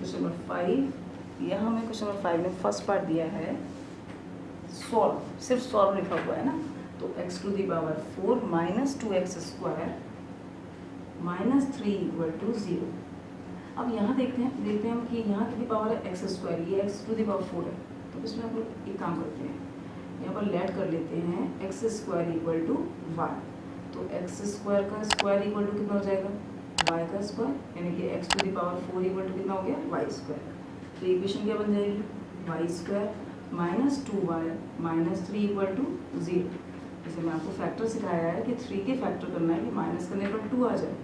Question number 5, यहाँ हमें question number 5 में फर्स्ट पार्ट दिया है सॉल्व, सिर्फ सॉल्व लिखा हुआ है ना। तो x to the power 4 minus 2x square minus 3 equal to 0। अब यहाँ देखते हैं कि यहाँ की पावर है एक्स स्क्वायर, ये x टू दी पावर 4 है। तो इसमें हम लोग एक काम करते हैं, यहाँ पर लेट कर लेते हैं x square equal to y. तो एक्स स्क्वायर का स्क्वायर इक्वल टू कितना हो जाएगा, वाई का स्क्वायर, यानी कि x to the power 4 equal to कितना हो गया, वाई स्क्वायर। तो इक्वेशन क्या बन जाएगी, y square minus 2y minus 3 equal to 0। जैसे मैं आपको फैक्टर सिखाया है कि 3 के फैक्टर करना है कि माइनस करने पर 2 आ जाए।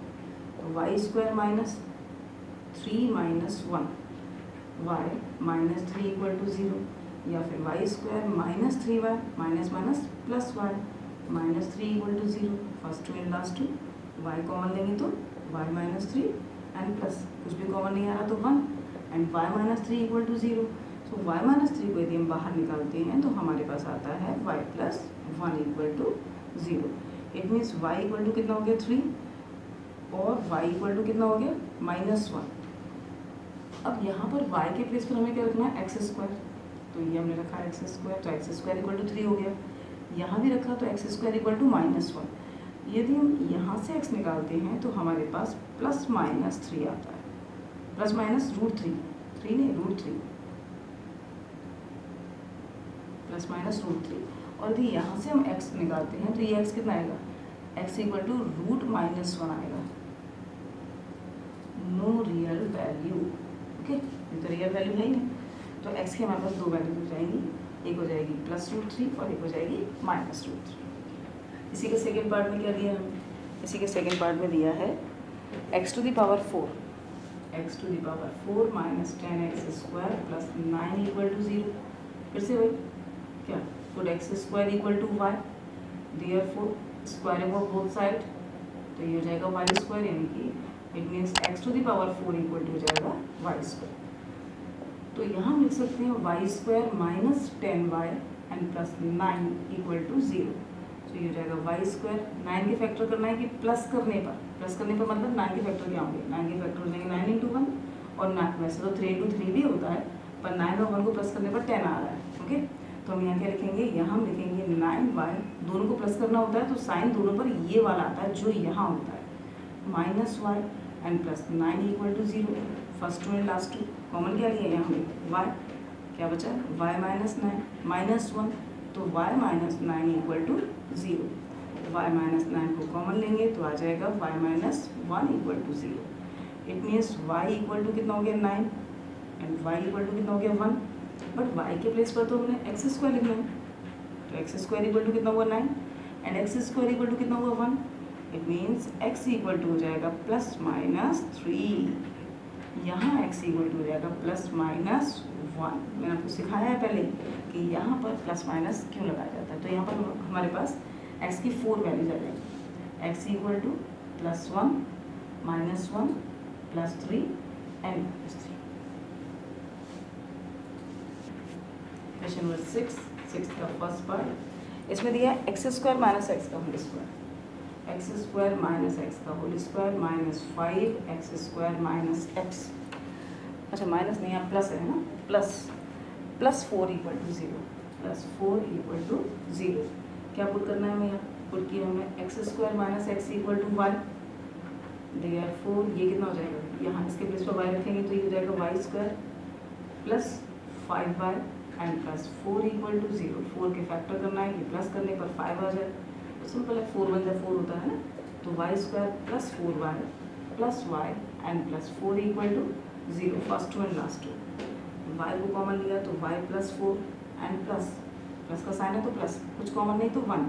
तो y square minus 3 minus 1 y minus 3 equal to 0, या फिर y square minus 3y minus minus plus y minus 3 equal to 0। First two and last two y common लेंगे तो वाई माइनस 3 एंड प्लस कुछ भी कॉमन नहीं आ रहा तो 1 and y minus 3 equal to 0। तो y माइनस 3 को यदि हम बाहर निकालते हैं तो हमारे पास आता है y plus 1 equal to 0। It means y equal to कितना हो गया 3 और y इक्वल टू कितना हो गया माइनस 1। अब यहाँ पर y के प्लेस पर हमें क्या रखना है, एक्स स्क्वायर। तो ये हमने रखा है एक्स स्क्वायर, तो एक्स स्क्वायर इक्वल टू 3 हो गया। यहाँ भी रखा तो x square equal to minus 1। यदि हम यहाँ से x निकालते हैं तो हमारे पास प्लस माइनस 3 आता है, प्लस माइनस √3, 3 नहीं √3, प्लस माइनस √3। और यदि यहाँ से हम x निकालते हैं तो ये x कितना आएगा, x इक्वल टू √-1 आएगा। नो रियल वैल्यू, ओके, ये तो रियल वैल्यू है ही नहीं। तो x की हमारे पास दो वैल्यू हो जाएंगी, एक हो जाएगी प्लस √3 और एक हो जाएगी माइनस √3। इसी के सेकेंड पार्ट में क्या दिया है, इसी के सेकेंड पार्ट में दिया है x to the power 4, x to the power 4 minus 10x square plus 9 equal to 0। फिर से वही क्या, put x square equal to y, therefore square above both side, तो ये हो जाएगा वाई स्क्वायर, यानी कि it means x to the power 4 equal to हो जाएगा वाई स्क्वायर। तो यहाँ हम लिख सकते हैं y square minus 10y and plus 9 equal to 0। तो ये हो जाएगा वाई स्क्वायर, 9 के फैक्टर करना है कि प्लस करने पर मतलब 9 के फैक्टर क्या होंगे, 9 के फैक्टर हो जाएंगे 9 इंटू 1 और 9 वैसे तो 3 इंटू 3 भी होता है, पर 9 और 1 को प्लस करने पर 10 आ रहा है, ओके। तो हम यहाँ क्या लिखेंगे, यहाँ हम लिखेंगे 9y, दोनों को प्लस करना होता है तो साइन दोनों पर ये वाला आता है जो यहाँ होता है, minus y and plus 9 equal to 0। First two and last two common क्या लिया यहाँ हमने, y, क्या बचा y माइनस 9 माइनस 1, तो y minus 9 equal to 0। y minus 9 को कॉमन लेंगे तो आ जाएगा y minus 1 equal to 0। It means y equal to कितना हो गया 9 एंड y इक्वल टू कितना हो गया 1। बट y के प्लेस पर तो हमने एक्स स्क्वायर लिखना है, तो एक्स स्क्वायर इक्वल टू कितना हुआ 9 and x square equal to कितना हुआ 1। It means x equal to हो जाएगा प्लस माइनस 3, यहाँ x इक्वल टू हो जाएगा प्लस माइनस 1। मैंने आपको सिखाया है पहले कि यहाँ पर प्लस माइनस क्यों लगाया जाता है। तो यहाँ पर हमारे पास x की 4 वैल्यूज आ जाएगी, x equal to plus 1 minus 1 plus 3 and minus 3। Question number 6 का फर्स्ट पार्ट, इसमें दिया है एक्स स्क्वायर माइनस एक्स का whole square, x square minus x का whole square minus 5 x square minus x, अच्छा माइनस नहीं यहाँ प्लस है ना, plus 4 equal to 0, plus 4 equal to 0। क्या पुट करना है हमें, यहाँ पुट किया हमें x square minus x equal to y, therefore ये कितना हो जाएगा, यहाँ इसके प्लेस पर वाई रखेंगे तो ये हो जाएगा y square plus 5y and plus 4 equal to 0। 4 के फैक्टर करना है कि प्लस करने पर 5 आ जाए, तो सिंपल है 4 1 4 होता है ना। तो y square plus 4y plus y and plus 4 equal to 0। First two and last two y को कॉमन लिया तो वाई प्लस 4 एंड प्लस का साइन है तो प्लस, कुछ कॉमन नहीं तो 1,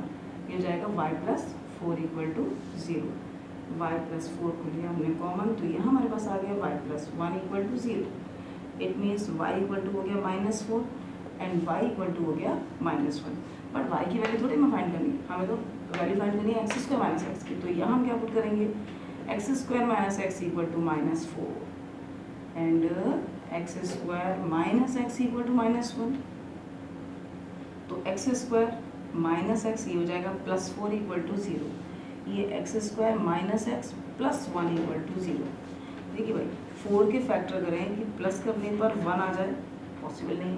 ये हो जाएगा y plus 4 equal to 0। Y plus 4 को लिया हमने कॉमन तो यहाँ हमारे पास आ गया y plus 1 equal to 0। It means y equal to हो गया minus 4 and y equal to हो गया माइनस 1। बट y की वैल्यू थोड़ी हमें फाइंड करनी है, हमें तो वैल्यू फाइंड करनी है एक्स स्क्वायर माइनस एक्स की। तो यहाँ हम क्या पुट करेंगे, x square minus x equal to minus 4 and x square minus x equal to minus 1। तो एक्स स्क्वायर माइनस एक्स ये हो जाएगा प्लस 4 इक्वल टू 0, ये x square minus x plus 1 equal to 0। देखिए भाई 4 के फैक्टर करें कि प्लस करने पर 1 आ जाए, पॉसिबल नहीं।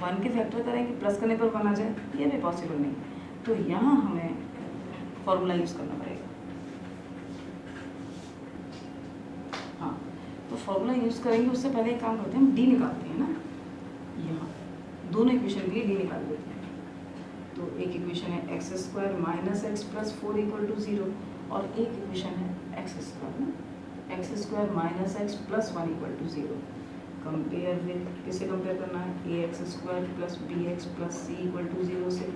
1 के फैक्टर करें कि प्लस करने पर 1 आ जाए, ये भी पॉसिबल नहीं। तो यहाँ हमें फॉर्मूला यूज़ करना पड़ेगा। हाँ, तो फॉर्मूला यूज़ करेंगे, उससे पहले एक काम करते हैं, हम डी निकालते हैं ना। यहाँ दोनों इक्वेशन के लिए डी निकाल देते हैं। तो एक इक्वेशन है x square minus x plus 4 equal to 0, और एक इक्वेशन है एक्स स्क्वायर ना, x square minus x plus 1 equal to 0। Compare with, किसे कंपेयर करना है, a x square plus b x plus c equal to 0 से।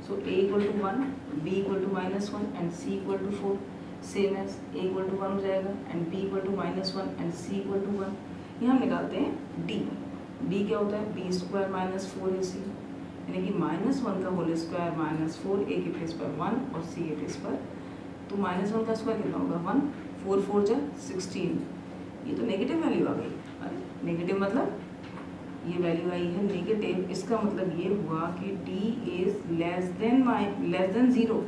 So a equal to 1, b equal to -1 and c equal to 4, same as a equal to 1 हो जाएगा and B equal to -1 and c equal to 1। ये हम निकालते हैं D. D क्या होता है, बी स्क्वायर माइनस 4ac, यानी कि -1 का होल स्क्वायर -4, ए के प्लेस पर 1 और सी के प्लेस पर, तो -1 का स्क्वायर कितना होगा 1, 4 4 जा 16। ये तो नेगेटिव वैल्यू आ गई। अरे नेगेटिव मतलब ये वैल्यू आई है नेगेटिव, इसका मतलब ये हुआ कि d is less than 0,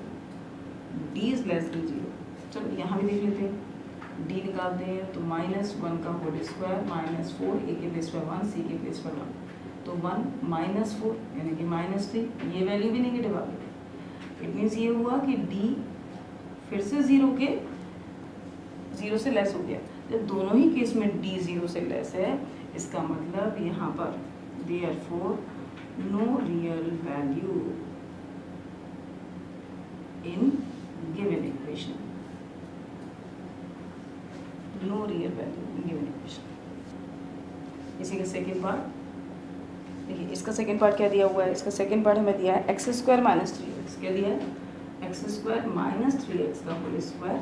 d is less than 0। चलो यहाँ भी देख लेते हैं, d निकालते हैं तो -1 का होल स्क्वायर -4, ए के प्लेस पर 1, सी के प्लेस पर 1, तो 1 -4 यानी कि -3, ये वैल्यू भी नेगेटिव आ गई। इट मीन्स ये हुआ कि d फिर से 0 से लेस हो गया। जब दोनों ही केस में d 0 से लेस है, इसका मतलब यहाँ पर therefore no real value in given equation, no real value in given equation. इसी का सेकेंड पार्ट देखिए, इसका सेकेंड पार्ट क्या दिया हुआ है, इसका सेकेंड पार्ट हमें दिया है एक्स स्क्वायर माइनस 3x, क्या दिया है, एक्स स्क्वायर माइनस 3x का whole square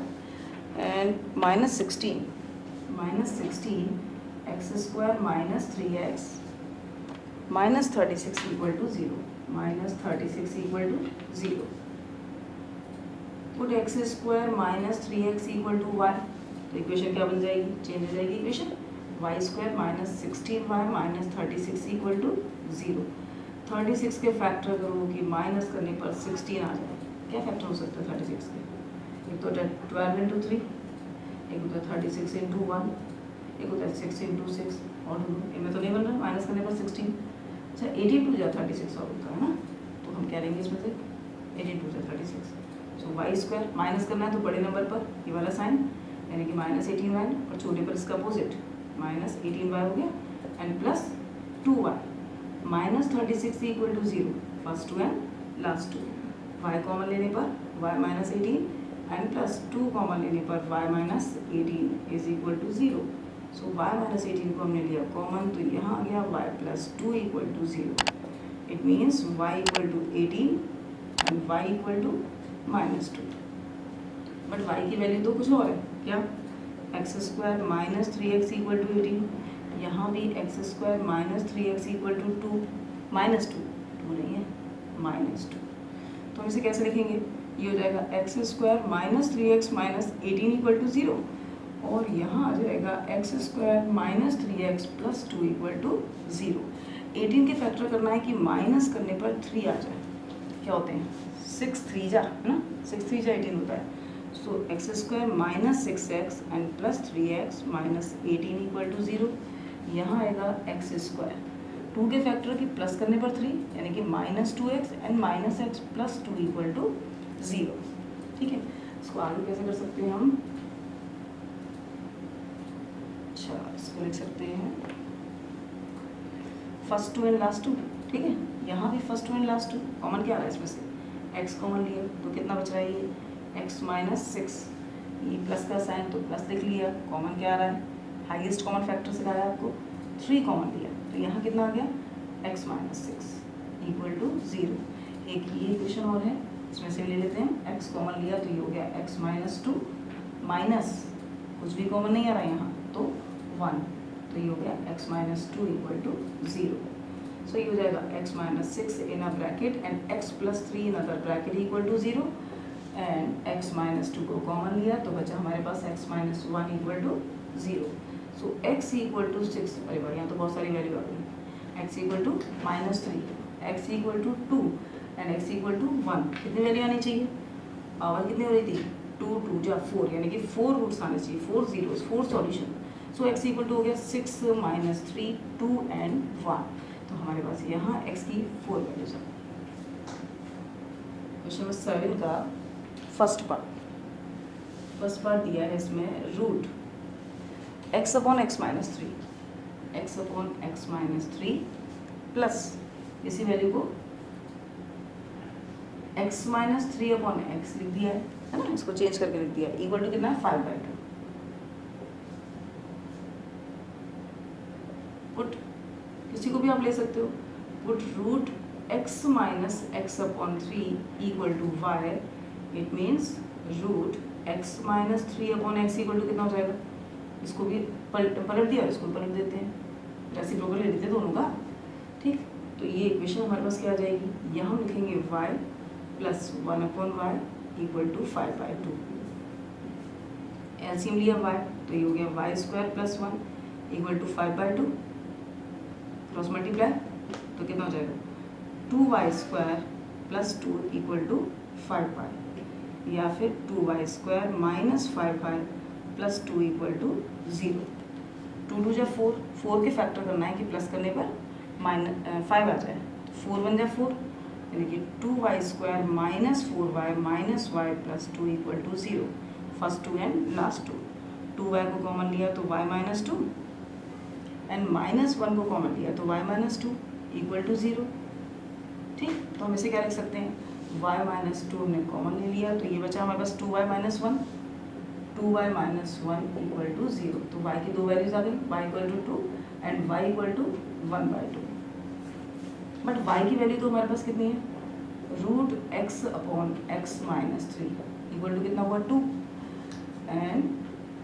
and -16 x square minus 3x -36 equal to 0, -36 equal to 0। Put x square minus 3x equal to y, तो इक्वेशन क्या बन जाएगी, चेंज हो जाएगी equation, y square -16y -36 equal to 0। 36 के factor करो कि माइनस करने पर 16 आ जाए, क्या फैक्टर हो सकता है 36 के, एक तो 12 इंटू 3, एक होता है 36 इंटू 1, एक होता है 6 इंटू 6, और इनमें तो नहीं बन रहा, माइनस करने पर 16। अच्छा 82 जा 36 और होता है ना, तो हम क्या लेंगे इसमें से 82 जा 36। सो वाई स्क्वायर माइनस करना है तो बड़े नंबर पर ये वाला साइन, यानी कि -18y, और छोटे पर इसका अपोजिट -18y हो गया and plus 2y, -36 equal to 0, first 2 and last 2, y common लेने पर y -18 एंड प्लस 2 कॉमन लेने पर y -18 is equal to 0। So y -18 को हमने लिया कॉमन, तो यहाँ आ गया y + 2 equal to 0। It means y equal to 18 and y equal to -2। But y की वैल्यू तो कुछ और है, क्या, x square minus 3x equal to 18, यहाँ भी x square minus 3x equal to 2, -2 नहीं है -2, तो हम इसे कैसे लिखेंगे, ये हो जाएगा x square -3x -18 equal to 0, और यहाँ आ जाएगा x square -3x + 2 equal to 0। 18 के फैक्टर करना है कि माइनस करने पर 3 आ जाए, क्या होते हैं 6 3 जा है ना, 6 3 जा 18 होता है। So x square -6x and +3x -18 equal to 0, यहाँ आएगा एक्स स्क्वायर 2 के फैक्टर की प्लस करने पर 3, यानी कि -2x and -x + 2 equal to 0। ठीक है, इसको आगे कैसे कर सकते हैं हम, अच्छा इसको लिख सकते हैं फर्स्ट 2 एंड लास्ट 2, ठीक है, यहाँ भी फर्स्ट 2 एंड लास्ट 2 कॉमन क्या आ रहा है इसमें से, x कॉमन लिया तो कितना बच रहा है ये x -6, ये प्लस का साइन तो प्लस लिख लिया, कॉमन क्या आ रहा है, हाईएस्ट कॉमन फैक्टर सिखाया आपको, 3 कॉमन लिया, तो यहाँ कितना आ गया x -6 इक्वल टू 0। एक ये इक्वेशन और है, इसमें से ले लेते हैं, x कॉमन लिया तो ये हो गया x -2 माइनस कुछ भी कॉमन नहीं आ रहा है यहाँ तो 1, तो ये हो गया x -2 इक्वल टू 0। सो ये हो जाएगा x -6 in a bracket and x + 3 in other bracket equal to 0, and x -2 को कॉमन लिया तो बचा हमारे पास x -1 equal to 0। So x equal to 6, अरे भाई यहाँ तो बहुत सारी वैल्यू आ गई, x equal to -3, x equal to 2 and x equal to 1, कितनी वैल्यू आनी चाहिए, पावर कितनी हो रही थी 2 2 जा 4, यानी कि 4 रूट्स आने चाहिए, 4 zeros 4 solution. So so x equal to हो गया 6 माइनस 3 2 एंड 1। तो हमारे पास यहाँ x की 4 वैल्यूज है। क्वेश्चन नंबर 7 का फर्स्ट पार्ट दिया है इसमें root x upon x minus 3 plus इसी वैल्यू को x माइनस 3 अपॉन एक्स लिख दिया है ना, इसको चेंज करके लिख दिया है, इक्वल टू कितना है 5/2। पुट किसी को भी आप ले सकते हो, put root x minus x upon 3 equal to y, it means root x minus 3 upon x equal to कितना हो जाएगा, इसको भी पलट दिया और इसको भी पलट देते हैं, रेसिप्रोकल ले लेते हैं दोनों का, ठीक। तो ये इक्वेशन हमारे पास क्या आ जाएगी, यहाँ हम लिखेंगे y plus 1 upon y equal to 5/2। LCM लिया y, तो ये हो गया y square plus 1 equal to 5/2, cross multiply तो कितना हो जाएगा 2y square plus 2 equal to 5/, या फिर 2y square minus 5y plus 2 equal to 0। 2 2 जा 4 के फैक्टर करना है कि प्लस करने पर -5 आ जाए, 4 1 जा 4, यानी कि 2y square minus 4y minus y plus 2 equal to 0। First 2 and last 2, 2y को कॉमन लिया तो y माइनस 2 एंड माइनस 1 को कॉमन लिया तो y माइनस 2 इक्वल टू 0, ठीक। तो हम इसे क्या लिख सकते हैं, y माइनस 2 हमने कॉमन ले लिया तो ये बचा हमारे पास 2y माइनस 1 इक्वल टू 0। तो y की दो वैल्यूज आ गई, y equal to 2 and y equal to 1/2। But y की वैल्यू तो हमारे पास कितनी है, root x upon x minus 3 equal to कितना हुआ 2 and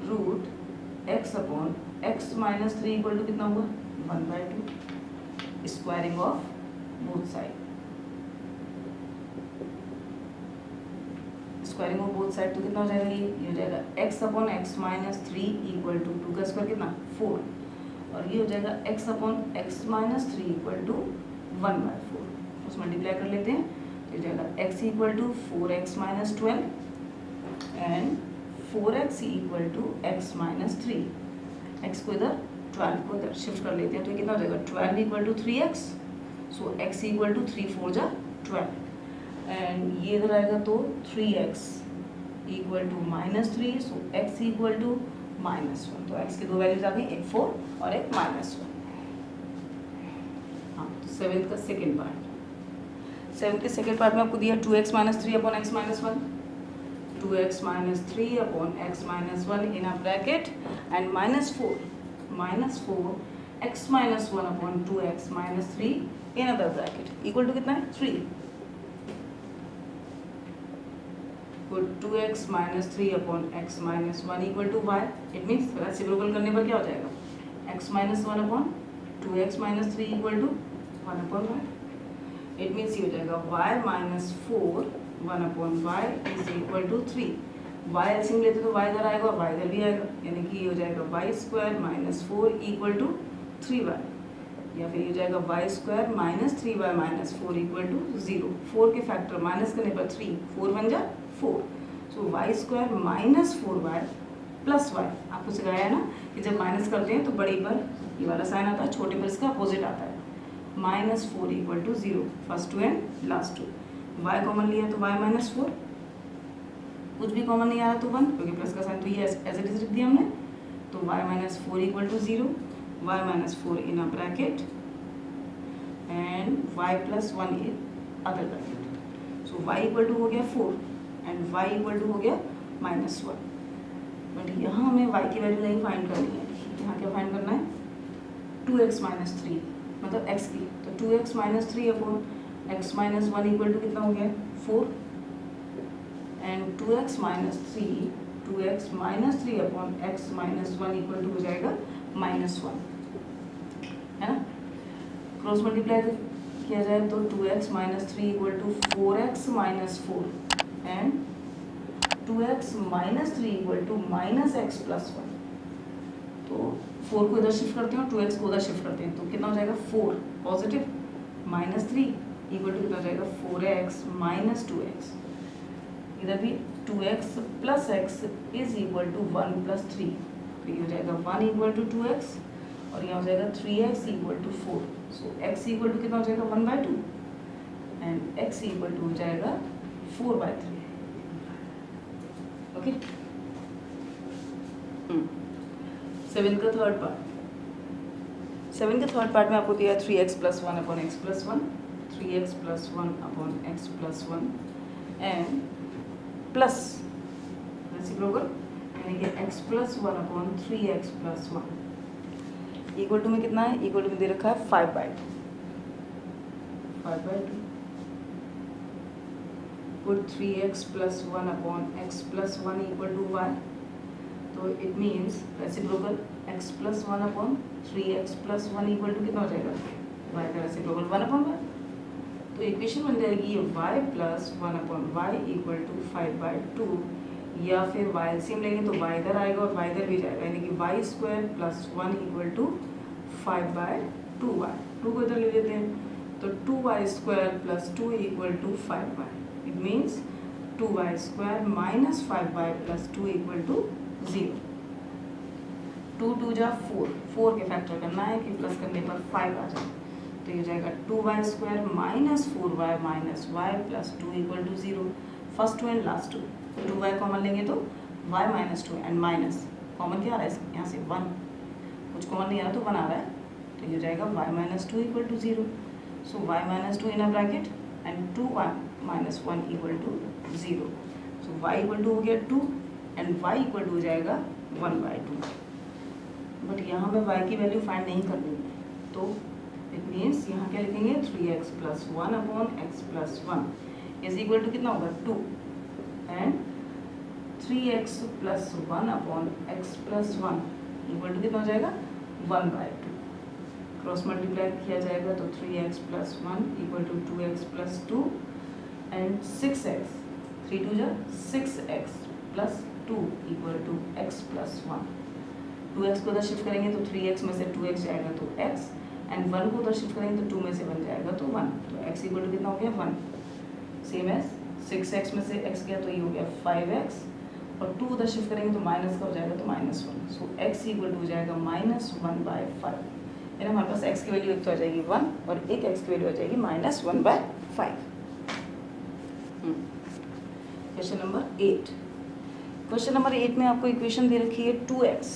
root x upon x minus 3 equal to कितना हुआ 1/2, squaring of both side, squaring of both side तो कितना हो जाएगा, ये हो जाएगा x upon x minus 3 equal to 2 का स्क्वायर कितना 4, और ये हो जाएगा x upon x minus 3 equal to 1/4, उस मल्टीप्लाई कर लेते हैं तो जाएगा x equal to 4x minus 12 and 4x equal to x minus 3, x को इधर 12 को इधर शिफ्ट कर लेते हैं तो कितना हो जाएगा 12 equal to 3x, so x equal to 3 4 जा 12 एंड ये इधर आएगा तो 3x equal to minus 3, so x equal to -1। तो x की दो वैल्यूज आ गई, एक 4 और एक -1। हाँ, तो 7th का सेकेंड पार्ट में आपको दिया 2x minus 3 upon x minus 1, 2x minus 3 upon x minus 1 in a bracket and -4 x minus 1 upon 2x minus 3 in other bracket equal to कितना है 3। 2x minus 3 upon x minus 1 equal to y, it means reciprocal करने पर क्या हो जाएगा x minus 1 upon 2x minus 3 equal to 1 upon y, it means ये हो जाएगा y minus 4 1 upon y is equal to 3। y LCM लेते तो y इधर आएगा और y इधर भी आएगा, यानी कि ये हो जाएगा y square minus 4 equal to 3y, या फिर ये हो जाएगा y square minus 3y minus 4 equal to 0। 4 के फैक्टर माइनस करने पर 3 4 1 जा 4, सो y square minus 4y plus y, आपको सिखाया है ना कि जब माइनस करते हैं तो बड़े पर ये वाला साइन आता है, छोटे पर इसका अपोजिट आता है, -4 equal to 0, first 2 and last 2। y common लिया तो y माइनस 4, कुछ भी कॉमन नहीं आ रहा तो 1, क्योंकि प्लस का साइन तो ये एज इट इज लिख दिया हमने, तो y minus 4 equal to 0, y minus 4 in a bracket and y plus 1 in other bracket, so y equal to हो गया 4 एंड y इक्वल टू हो गया -1। बट यहाँ हमें y की वैल्यू नहीं फाइंड करनी है, यहाँ क्या फाइंड करना है 2x माइनस 3 मतलब x की, तो 2x minus 3 upon x minus 1 equal to कितना हो गया 4 and 2x minus 3 upon x minus 1 equal to हो जाएगा -1, है ना। क्रॉस मल्टीप्लाई किया जाए तो 2x minus 3 equal to 4x minus 4 and 2x minus 3 equal to -x plus 1, तो 4 को इधर शिफ्ट करते हैं और 2x को उधर शिफ्ट करते हैं तो कितना हो जाएगा 4 पॉजिटिव -3 इक्वल टू कितना हो जाएगा 4x माइनस 2x, इधर भी 2x plus x is equal to 1 plus 3, तो ये हो जाएगा 1 इक्वल टू 2x और यहाँ हो जाएगा 3x equal to 4. So x equal to कितना हो जाएगा 1/2 एंड x इक्वल टू हो जाएगा 4/3. ओके. 7 का थर्ड पार्ट. 7 का थर्ड पार्ट में आपको दिया 3x + 1 upon x + 1, 3x + 1 upon x + 1 and plus reciprocal यानी कि x + 1 upon 3x + 1 equal to में कितना है, इक्वल टू में दे रखा है 5/2. Put 3x + 1 upon x + 1 equal to y. तो it means reciprocal x + 1 upon 3x + 1 equal to कितना हो जाएगा, y का रेसिप्रोकल 1/y. तो इक्वेशन बन जाएगी ये y + 1 upon y equal to 5/2 या फिर y एलसीएम लेंगे तो y इधर आएगा और y इधर भी जाएगा यानी कि y² + 1 इक्वल टू 5/2y. 2 को इधर ले लेते हैं तो 2y² + 2 equal to 5y. It means 2y² - 5y + 2 equal to 0. 2 2 जा 4, 4 के फैक्टर करना है कि प्लस करने पर 5 आ जाए. तो ये हो जाएगा 2y² - 4y - y + 2 equal to 0. First 2 and last 2. 2y common लेंगे तो y - 2 एंड माइनस कॉमन क्या आ रहा है यहाँ से 1. कुछ कॉमन नहीं आ रहा तो 1 आ रहा है. तो ये हो जाएगा y - 2 equal to 0. So y - 2 in a bracket and 2y - 1 equal to 0. So y equal to हो गया 2 एंड y इक्वल टू हो जाएगा 1/2. बट यहाँ पे y की वैल्यू फाइंड नहीं करनी है तो इट मीन्स यहाँ क्या लिखेंगे 3x + 1 upon x + 1 is equal to कितना होगा 2 and 3x + 1 upon x + 1 equal to कितना हो जाएगा 1/2. क्रॉस मल्टीप्लाई किया जाएगा तो 3x + 1 equal to 2x + 2 and 6x 3 2 जा 6x + 2 equal to x + 1. 2x को उधर शिफ्ट करेंगे तो 3x में से 2x जाएगा तो x एंड 1 को उधर शिफ्ट करेंगे तो 2 में से 1 जाएगा तो 1. तो x इक्वल टू कितना हो गया 1. सेम एज 6x में से x गया तो ये हो गया 5x और 2 उधर शिफ्ट करेंगे तो माइनस का हो जाएगा तो -1. सो x इक्वल टू हो जाएगा -1/5. यानी हमारे पास x की वैल्यू एक तो आ जाएगी 1 और एक x की वैल्यू आ जाएगी -1/5. Question number 8. क्वेश्चन नंबर 8 में आपको इक्वेशन दे रखी है 2x -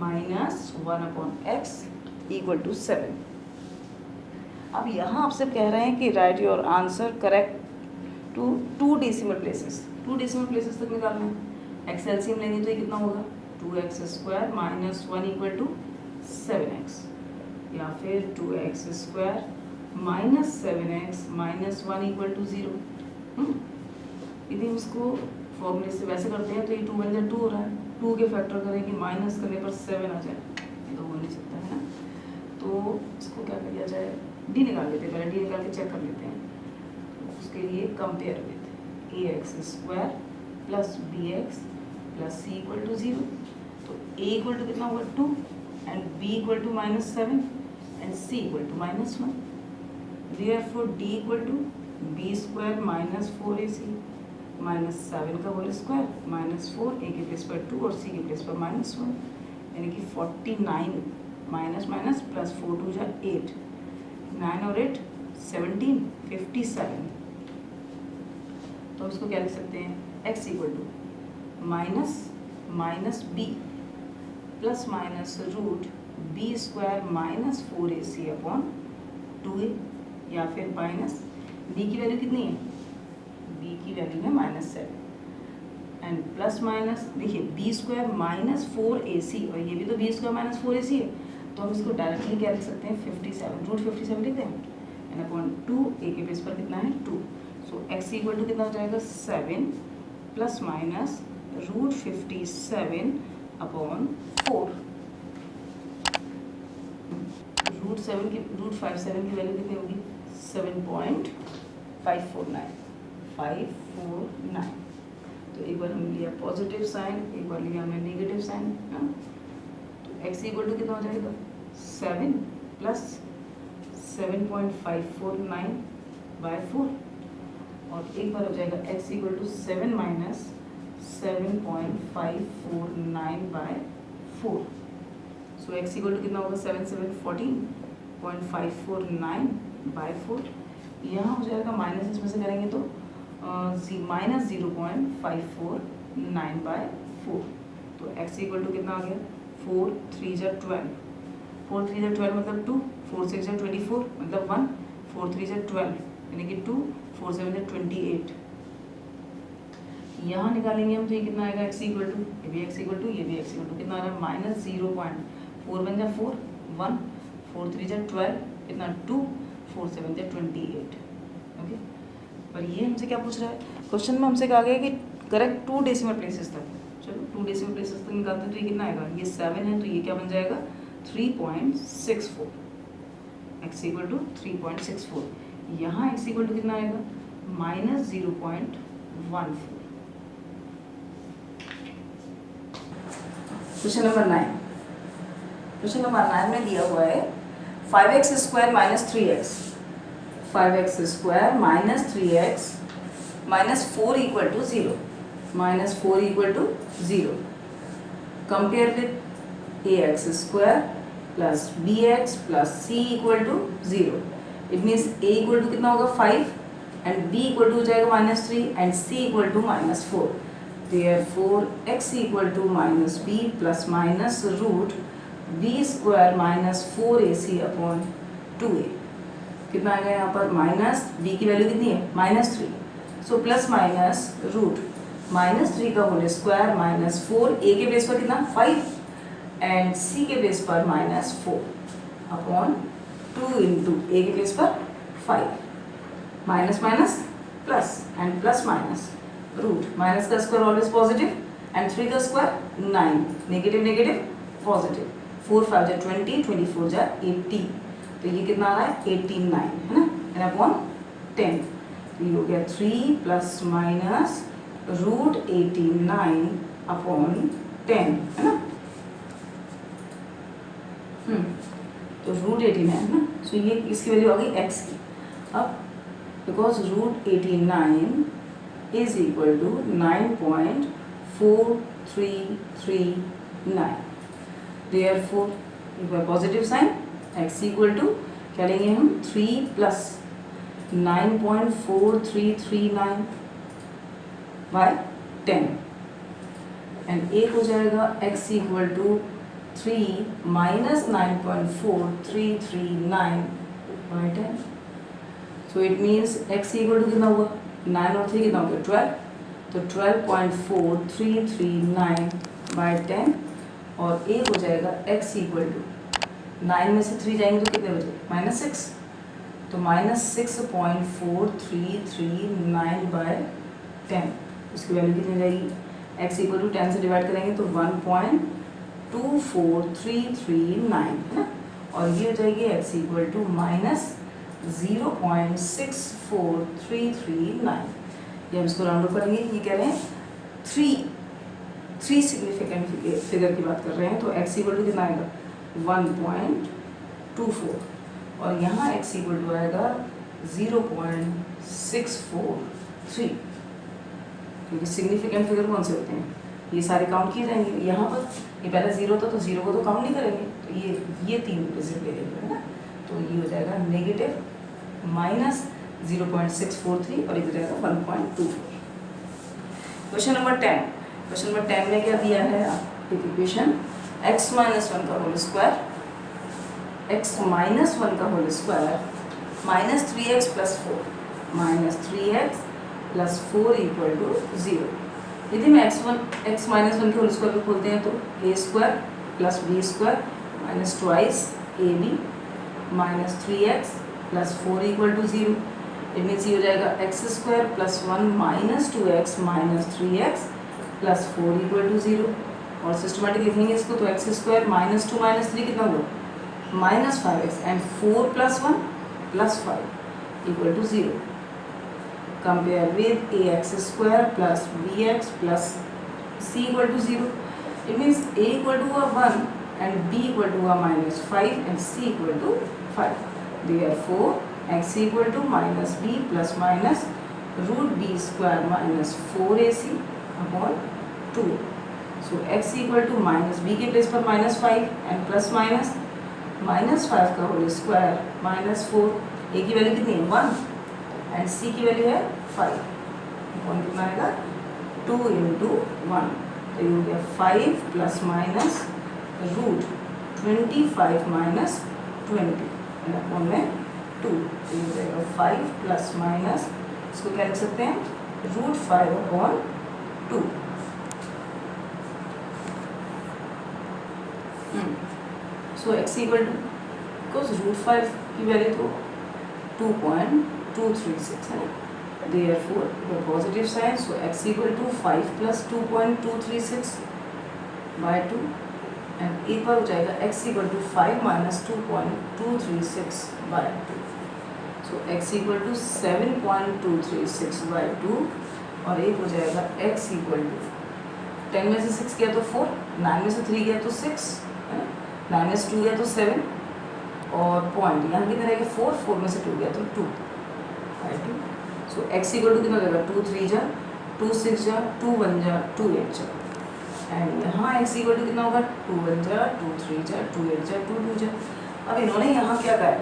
1/x इक्वल टू 7. अब यहाँ आपसे कह रहे हैं कि write your answer correct to 2 decimal places. 2 decimal places तक निकालना है. एक्स एलसीएम लेंगे तो ये कितना होगा 2x² - 1 इक्वल टू 7x या फिर 2x² - 7x - 1 इक्वल टू 0. यदि उसको फॉर्मूले से वैसे करते हैं तो ये 2 बन जाए 2 हो रहा है. 2 के फैक्टर करेंगे माइनस करने पर 7 आ जाए. ये तो हो नहीं सकता है ना. तो इसको क्या किया जाए डी निकाल लेते हैं. पहले डी निकाल के चेक कर लेते हैं. तो उसके लिए compare with ax² + bx + c equal to 0. तो a इक्वल टू कितना होगा 2 and b equal to -7 and c equal to -1. Therefore d equal to b² - 4ac -7 का होल स्क्वायर -4 a के प्लेस पर 2 और c के प्लेस पर -1 यानी कि 49 माइनस माइनस प्लस 4 2 जा 8 9 और 8 17 57. तो इसको क्या लिख सकते हैं x equal to minus b plus minus root b² - 4ac upon 2a या फिर माइनस b की वैल्यू कितनी है b की वैल्यू है -7 एंड प्लस माइनस देखिए b² - 4ac और ये भी तो b² - 4ac है. तो हम इसको डायरेक्टली क्या लिख सकते हैं 57 रूट 57 लिख दें एंड अपॉन 2 a के प्लेस पर कितना है 2. सो x इक्वल टू कितना हो जाएगा 7 plus minus root 57 upon 4. Root 57 की वैल्यू कितनी होगी 7.549. तो एक बार हमने लिया पॉजिटिव साइन एक बार लिया हमने नेगेटिव साइन. तो x इक्वल टू कितना हो जाएगा 7 प्लस 7.549/4 और एक बार हो जाएगा x equal to 7 minus 7.549/4. 4. So x equal to कितना होगा 7714.549 बाय 4. यहाँ हो जाएगा माइनस, इसमें से करेंगे तो माइनस 0.549 बाय 4. तो x इक्वल टू कितना आ गया 4 3 जा 12, 4 3 जा 12 मतलब 2, 4 6 जा 24 मतलब 1, 4 3 जा 12 यानी कि 2, 4 7 जा 28. यहाँ निकालेंगे हम तो ये कितना आएगा x इक्वल टू, ये भी x इक्वल टू, ये भी x इक्वल टू कितना आ रहा है माइनस 0.4 1 जा 4 1, 4 3 जा 12 कितना 2, 4 7 जा 28. ओके. और ये हमसे क्या पूछ रहा है क्वेश्चन में, हमसे कहा गया कि करेक्ट 2 डेसिमल प्लेसेस तक. चलो 2 डेसिमल प्लेसेस तक निकालते हैं तो ये कितना आएगा, ये 7 है तो ये क्या बन जाएगा 3.64. x equal to 3.64. यहाँ x इक्वल टू कितना आएगा minus 0.14. Question number 9. Question number 9 में दिया हुआ है 5x square minus 3x, 5x square minus 3x minus 4 equal to 0, minus 4 equal to 0. Compare with ax square plus bx plus c equal to 0. It means a equal to कितना होगा 5 and b equal to हो जाएगा minus 3 and c equal to minus 4. Therefore x equal to minus b plus minus root b square minus 4ac upon 2a. कितना आ गया यहाँ पर minus b की value कितनी है minus 3. So plus minus root minus 3 का होल स्क्वायर माइनस 4, a के base पर कितना 5 एंड c के बेस पर माइनस 4 अपॉन 2 इंटू a के बेस पर 5. Minus minus plus and plus minus root minus का स्क्वायर ऑलवेज पॉजिटिव एंड 3 का स्क्वायर 9, नेगेटिव नेगेटिव पॉजिटिव. 4 5 जा 20, 24 जा 80. तो ये कितना आ रहा है 89 है ना, एंड अपॉन 10. तो ये हो गया 3 प्लस माइनस रूट 89 अपॉन 10 है ना. तो रूट 89 है ना. सो ये इसकी वैल्यू आ गई x की. अब because root 89 is equal to 9.4339. Therefore, by positive sign x equal to क्या लेंगे हम 3 प्लस 9.4339 by 10 एंड एक हो जाएगा x equal to 3 minus 9.4339 by 10. So it means x equal to कितना हुआ 9 और 3 कितना हो गया 12. तो 12.4339 बाय 10 और एक हो जाएगा x इक्वल टू 9 में से 3 जाएंगे तो कितने बचे माइनस 6. तो माइनस 6.4339 बाय 10 उसकी वैल्यू कितनी जाएगी x इक्वल टू 10 से डिवाइड करेंगे तो 1.24339 है ना. और ये हो जाएगी x इक्वल टू माइनस 0.64339. ये हम इसको राउंड अप करेंगे. ये कह रहे हैं थ्री सिग्निफिकेंट फिगर की बात कर रहे हैं. तो x इक्वल टू कितना आएगा 1.24 और यहाँ x इक्वल टू आएगा 0.643. क्योंकि सिग्निफिकेंट फिगर कौन से होते हैं ये सारे काउंट किए जाएंगे. यहाँ पर ये पहले 0 था तो 0 को तो काउंट नहीं करेंगे. तो ये 3 डिजिट ले लेंगे है ना. तो ये हो जाएगा नेगेटिव माइनस 0.643 और इधर जाएगा 1.24. Question number 10. क्वेश्चन नंबर 10 में क्या दिया है आपकी इक्वेशन x माइनस 1 का होल स्क्वायर, x माइनस 1 का whole square minus 3x plus 4 minus 3x plus 4 equal to 0. यदि मैं x माइनस 1 के होल स्क्वायर को खोलते हैं तो a square plus b square minus twice ab minus 3x plus 4 equal to 0. It means ये हो जाएगा x square plus 1 minus 2x minus 3x plus 4 equal to 0. और सिस्टमेटिक लिखेंगे इसको तो x स्क्वायर माइनस 2 माइनस 3 कितना हुआ minus 5x and 4 plus 1 plus 5 equal to 0. Compare with ax square plus bx plus c equal to 0. It means a equal to 1 and b equal to a minus 5 and c equal to 5. Therefore, x equal to minus b plus minus root b square minus 4ac upon 2. So x equal to minus B के place पर -5 and plus minus -5 का whole square -4, ए की value कितनी है 1 and सी की value है 5, point कितना आएगा 2 × 1, तो ये हो गया 5 plus minus root 25 minus 20 and upon में 2, तो ये हो जाएगा 5 प्लस माइनस, इसको क्या लिख सकते हैं root 5 upon 2। So x equal to, because root 5 की वैल्यू तो 2.236 है, therefore the positive sign, so x equal to 5 plus 2.236 by 2 and एक बार हो जाएगा x equal to 5 minus 2.236 by 2, so x equal to 7.236 by 2 और एक हो जाएगा x equal to 10 में से 6 गया तो 4, 9 में से 3 गया तो 6 है ना, 9 में से 2 गया तो 7 और पॉइंट यहाँ कितना रहेगा 4, 4 में से 2 गया तो 2 by 2, so x equal to कितना हो जाएगा 2 3 जा 2 6 जा 2 1 जा 2 8 जा, एंड यहाँ x इक्वल टू कितना होगा 2 1 जा 2 3 जा 2 8 जा 2 2 जा। अब इन्होंने यहाँ क्या कहा है,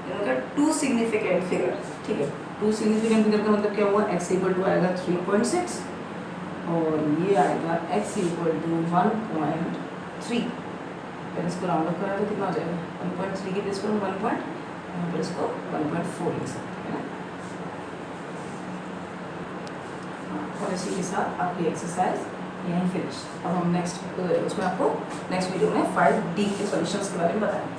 इन्होंने कहा 2 सिग्निफिकेंट फिगर, ठीक है 2 सिग्निफिकेंट फिगर का मतलब क्या हुआ, x इक्वल टू आएगा 3.6 और ये आएगा x इक्वल टू 1.3, फिर इसको राउंड अप करा तो कितना हो जाएगा 1.3 के प्लेस पर 1 पॉइंट, यहाँ पर इसको 1.4 लिख सकते हैं ना। और इसी के साथ आपकी एक्सरसाइज यहीं फिनिश। अब हम नेक्स्ट उसमें आपको नेक्स्ट वीडियो में 5D के सॉल्यूशंस के बारे में बताएंगे।